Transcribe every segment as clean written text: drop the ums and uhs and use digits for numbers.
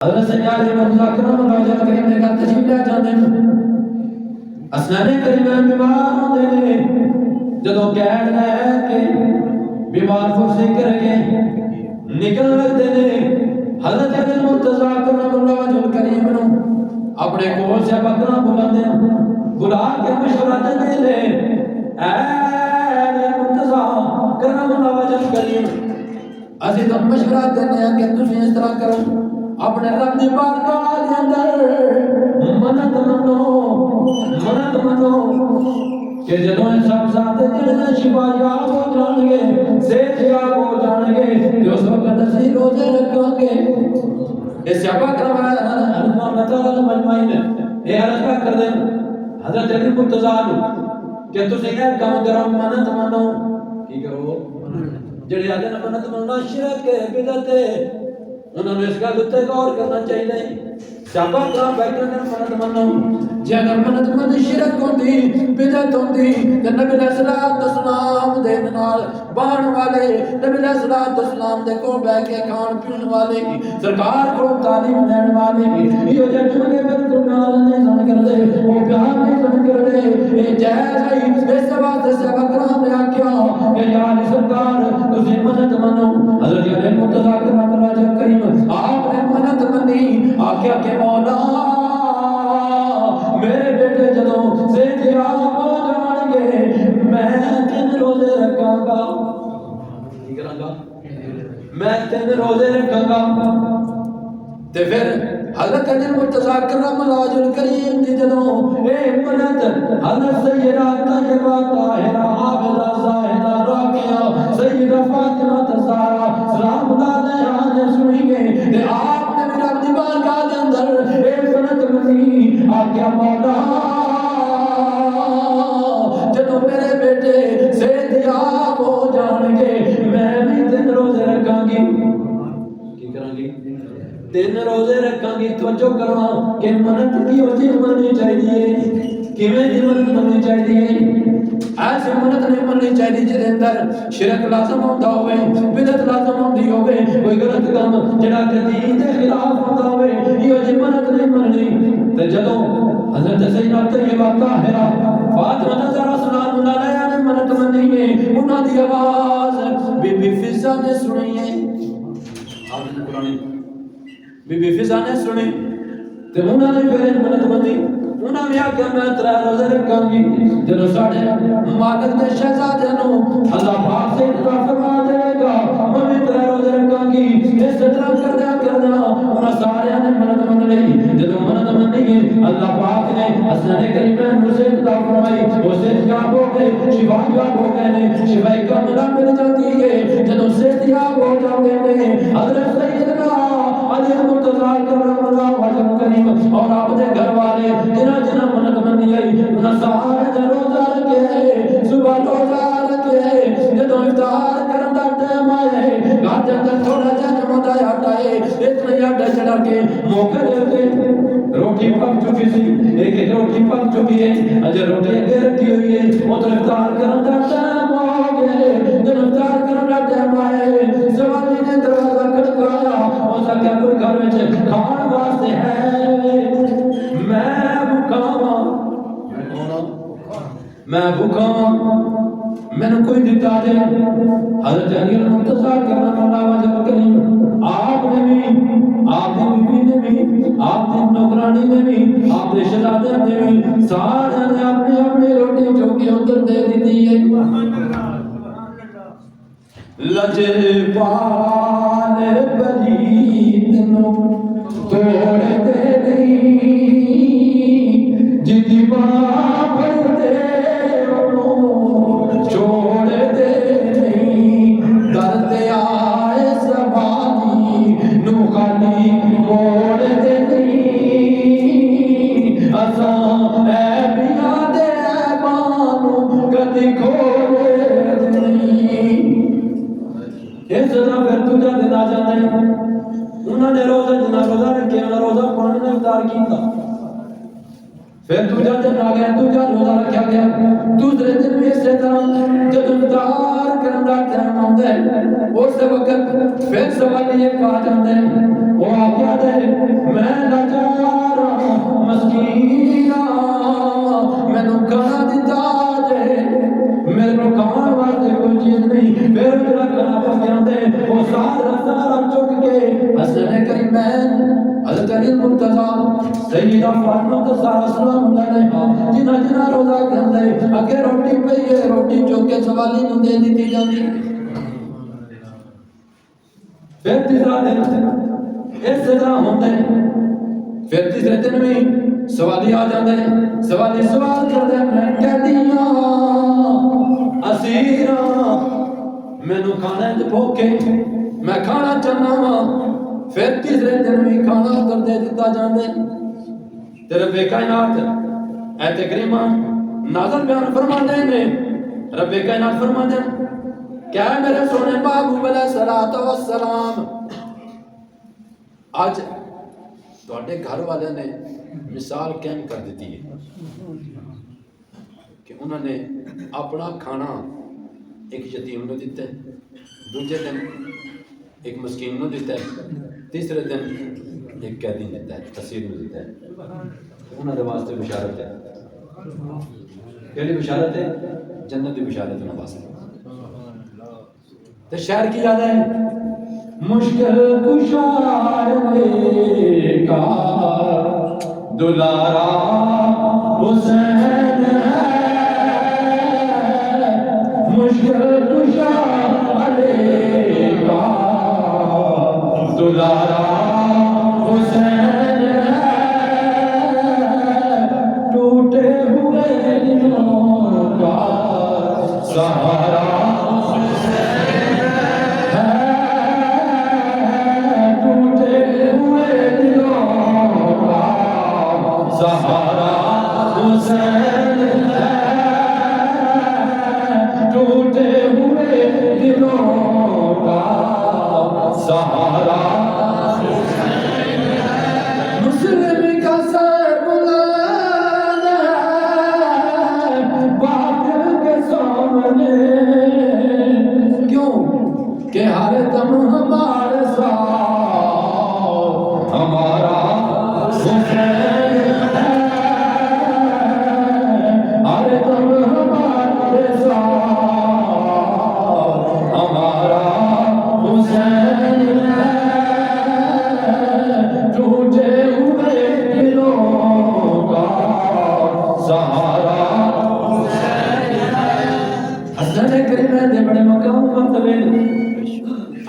حضرت سیدنا مرزا کرم راجہ کریم نے کہا تشریف لے جاندے اسنان کریم بیمار ہوندے نے جدوں قید لے کے بیمار فرسی کر کے نکل لگدے نے حضرت علی مرتضی کرم اللہ وجہ کریم نو اپنے کول سے بکرا بلاندے بلا کے مشورہ دے لے اے علی مرتضی کرم اللہ وجہ کریم اسی تو مشورہ دینے ہیں کہ تسی اس طرح کرو اپنے رب دی بارگاہ دے اندر منت منو کہ جدوں سب ذات جڑے شفا یاب ہو جان گے صحت یاب ہو جان گے تے اس وقت اسی روزے رکھاں گے اس صحابہ کرام اللہ تعالی مجمعین اے عرض کر دے حضرت علی مرتضی کہ تسی یہ کام کرو منت منو کی کرو جڑے آدھے منت مننا شرک ہے بدعت ہے انہوں نے اس کا لطے غور کرنا چاہیے صحابہ کرام بیٹھے نے منت منو جے اگر منت من شرک ہوندی بدعت ہوندی تے نبی علیہ الصلوۃ والسلام دے نال بان والے نبی علیہ الصلوۃ والسلام دے کول بیٹھ کے کھان پین والے سرکار کو تعلیم دین والے یہ جے جملے بالکل نال نہیں سن کر دے وہ پیار نہیں سن کر دے اے جائز ہے اس واسطے صحابہ کرام نے آکھیا کہ یا سرکار تسی منت منو حضرت علی مرتضی کرم اللہ کریم آپ نے منت منی آکھیا کہ مولا میرے بیٹے جدوں صحتیاب ہو جان گے میں 3 روزے رکھاں گا کی کراں گا میں 3 روزے رکھاں گا تے پھر حضرت علی مرتضی کرم اللہ وجہ کریم دی جدوں اے منت حضرت سیدہ طیبہ طاہرہ عابدہ زاہدہ راقیہ سیدہ فاطمہ زہرا سلام اللہ علیہا نے سنی گے تے آپ نے میرا اپنی بارگاہ دے اندر اے منت منی آکھیا مولا جدوں میرے بیٹے صحتیاب ہو جان گے میں بھی 3 روزے رکھاں گی کی کراں گی 3 روزے رکھاں گی توجہ کرنا کہ منت کی وجہ مننی چاہیے کیویں دی منت مننی چاہیے ایسے منت نہیں مننی چاہیے جے اندر شرک لازم ہوندا ہوے بدعت لازم ہوندی ہوے کوئی غلط کام جڑا کہ دین دے خلاف ہوندا ہوے یہ جی منت نہیں مننی تے جدوں حضرت سیدہ طیبہ طاہرہ فاطمہ زہرا سلام اللہ علیہا نے منت منی ہے انہاں دی آواز بی بی فضہ نے سنی ہے آپ نے قرآن بی بی فضہ نے سنی تے انہاں نے پھر منت منی انہاں نے آکھیا میں 3 روزے رکھاں گی جدوں ساڈے مالک دے شہزادے نو اللہ پاک سے اطاعت فرما دے گا میں 3 روزے رکھاں گی اس طرح کردیا انہاں سارے نے منت من لئی جدوں منت منی اللہ پاک نے حسن کریم نو سے اطاعت فرمائی وہ صحتیاب ہو گئے شفایاب ہو گئے نے شفا کاملہ مل جاتی ہے جدوں صحتیاب ہو جاتے ہیں حضرت سیدنا علی مرتضی کرم اللہ وجہ کریم اور آپ دے گھر والے جنہ منت منی ہے انہاں سارے دا روزہ رکھے صبح روزہ رکھے جدوں افطار کرن دا ٹائم آئے گھر دے اندر تھوڑا جہا جمع آٹا ہے اتنا آٹا چڑھا کے موقع دے روٹی پک چکی سی ایک روٹی پک چکی ہے اجے روٹی اگے رکھی ہوئی ہے وہ تو افطار کرن دا ٹائم آ گیا جدوں افطار کرن دا ٹائم آئے سوالی نے دروازہ کھٹکایا ہو سکیا کوئی گھر وچ کھان واسطے ہے میں بھوکا میں نے کوئی دیتا دے حضرت علی مرتضی کرم اللہ وجہ کریم آپ نے بھی آپ کی بیوی نے بھی آپ کی نوکرانی نے بھی آپ کے شہزادے نے بھی سارے نے اپنی اپنی روٹی چوکی ادھر دے دی ہے لجپال پلیت نو توڑ دے نہیں جدی باپ دے چھوڑ دے نہیں درد آئے سبانی نو خالی موڑ دے نہیں اساں اے بیا دے بانو کدی کھوڑ دے نہیں اس طرح پھر تجھا دن آ جانا ہے انہوں نے روزہ جنا روزہ رکھے روزہ پانی نے افطار کیتا پھر دوجا دن آ گیا، دوجا روزہ رکھا گیا، دوسرے دن بھی اسی طرح جب افطار کرن دا ٹائم آندا ہے اس وقت پھر سوال یہ کہا جاتا ہے وہ آگیا دے میں لاچار مسکین مینوں کھانا دتا جے میرے کو کھان واسطے کوئی چیز نہیں، پھر میرا کھانا پکیا دے وہ سارا چک کے حسن کریمین حضرت علی مرتضی سیدہ فاطمہ زہرا سلام اللہ علیہا جنہ روزہ کرتے اگے روٹی پئی ہے روٹی چوک کے سوالی نوں دے دیتی جاندی۔ پھر تیسرا دن اس طرح ہوتا ہے، پھر تیسرے دن بھی سوالی آ جاتا ہے، سوالی سوال کرتا ہے میں قیدیاں اسیراں مینوں کھانا ہے بھوکے میں کھانا چاہنا وا، پھر تیسرے دن بھی کھانا کر دے دیتا جاندے۔ تیرے رب کائنات ایت کریمہ نازل بیان فرماندے نے، رب کائنات فرماندے کیا ہے میرے سونے محبوب علیہ الصلوۃ والسلام آج تواڈے گھر والے نے مثال قائم کر دیتی ہے کہ انہوں نے اپنا کھانا ایک یتیم کو دیتا ہے، دوسرے دن ایک مسکین کو دیتا ہے، تیسرے دن ایک قیدی دیتا ہے، اسیر کو دیتا ہے۔ انہوں نے واسطے بشارت ہے، کیڑی بشارت ہے؟ جنت کی بشارت انہوں واسطے۔ تو شہر کی یاد ہے مشکل کشار کا دلارا حسین ہے، مشکل کشار کا دلارا حسین ہے، ٹوٹے ہوئے دلوں کا سہارا سہارا حسین ہے، ٹوٹے ہوئے دلوں کا سہارا حسین ہے، مسلم کا سر بلند ہے باطل کے سامنے، کیوں کہ ہر دم ہمارے ساتھ ہمارا حسین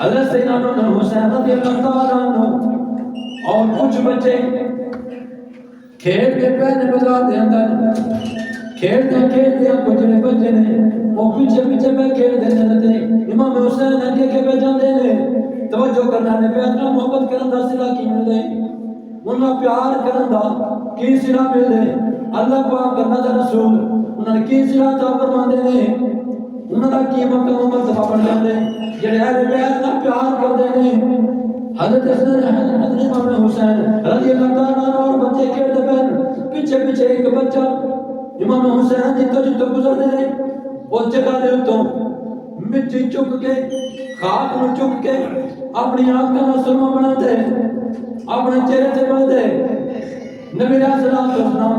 حضرت سیدنا حسین رضی اللہ تعالیٰ عنہ اور کچھ بچے کھیل کے پہلے بازار کے اندر کھیلتے کچھ بچے نے وہ پیچھے پہ کھیلتے رہتے، امام حسین اگے کے پہ جاندے نے توجہ کرنا نے پیار محبت کرن دا صلہ کی ملدے، انہاں پیار کرن دا کی صلہ ملدے، اللہ پاک کرنا دا رسول انہاں نے کی صلہ عطا فرماندے نے، انہاں دا کی مقام مرتبہ بن جاندے جڑے اہل بیت نال پیار کردے نے۔ حضرت امام حسین رضی اللہ تعالیٰ عنہ اور بچے کھیلتے پہ پیچھے ایک بچہ امام حسین جی تو گزرتے رہے، اس جگہ دے اتوں مٹی چک کے خاک نو چک کے اپنی آنکھاں دا سرما بناتے اپنے چہرے تے بنتے، نبی علیہ السلام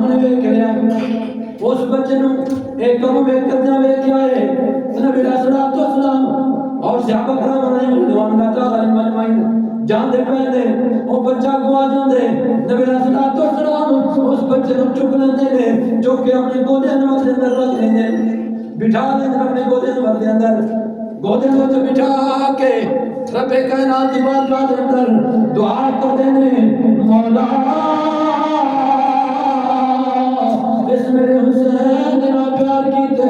نے ویکھ لیا اس بچے نو ایک کم ویکھ کردیاں ویکھیا ہے، نبی علیہ السلام اور صحابہ کرام رضوان اللہ تعالی اجمعین جاندے پہلے وہ بچہ کو آ جاندے، نبی علیہ السلام اس بچے کو چک لیندے نے، جو کہ اپنے گودے انور دے اندر رکھ لیندے، بٹھا لیندے اپنے گودے انور دے اندر، گودے انور سے بٹھا کے رب کائنات دی بارگاہ دے اندر دعا کردے نے، مولا اس میرے حسین نہ پیار کیتے،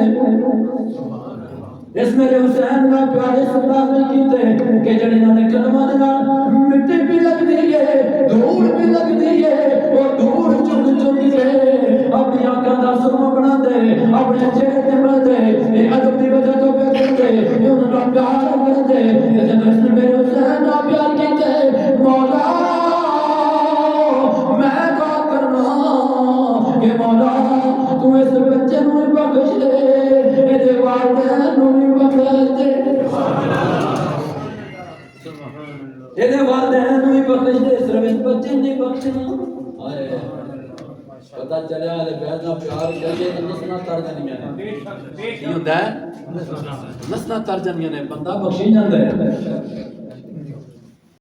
اس میرے حسین نہ پیار اس انداز میں کیتے کہ جڑے انہوں نے کلمہ دے نال مٹی بھی لگ دی ہے، دھول بھی لگ دی ہے، وہ دھول چک کے اپنی آنکھاں دا سرما بنا دے، اپنے چہرے تے بنا دے، اے ادب دی وجہ تو پہ کر دے، اے انہوں نے پیار کر دے، جب اس میرے حسین نہ پیار کیتے، مولا میں دعا کرنا کہ مولا بخشنا ہائے پتہ چلیا لے بیٹھنا پیار کریے تو نسنا تر جانیاں نے کی ہوندا ہے نسنا تر جانیاں نے بندہ بخشی جاندا ہے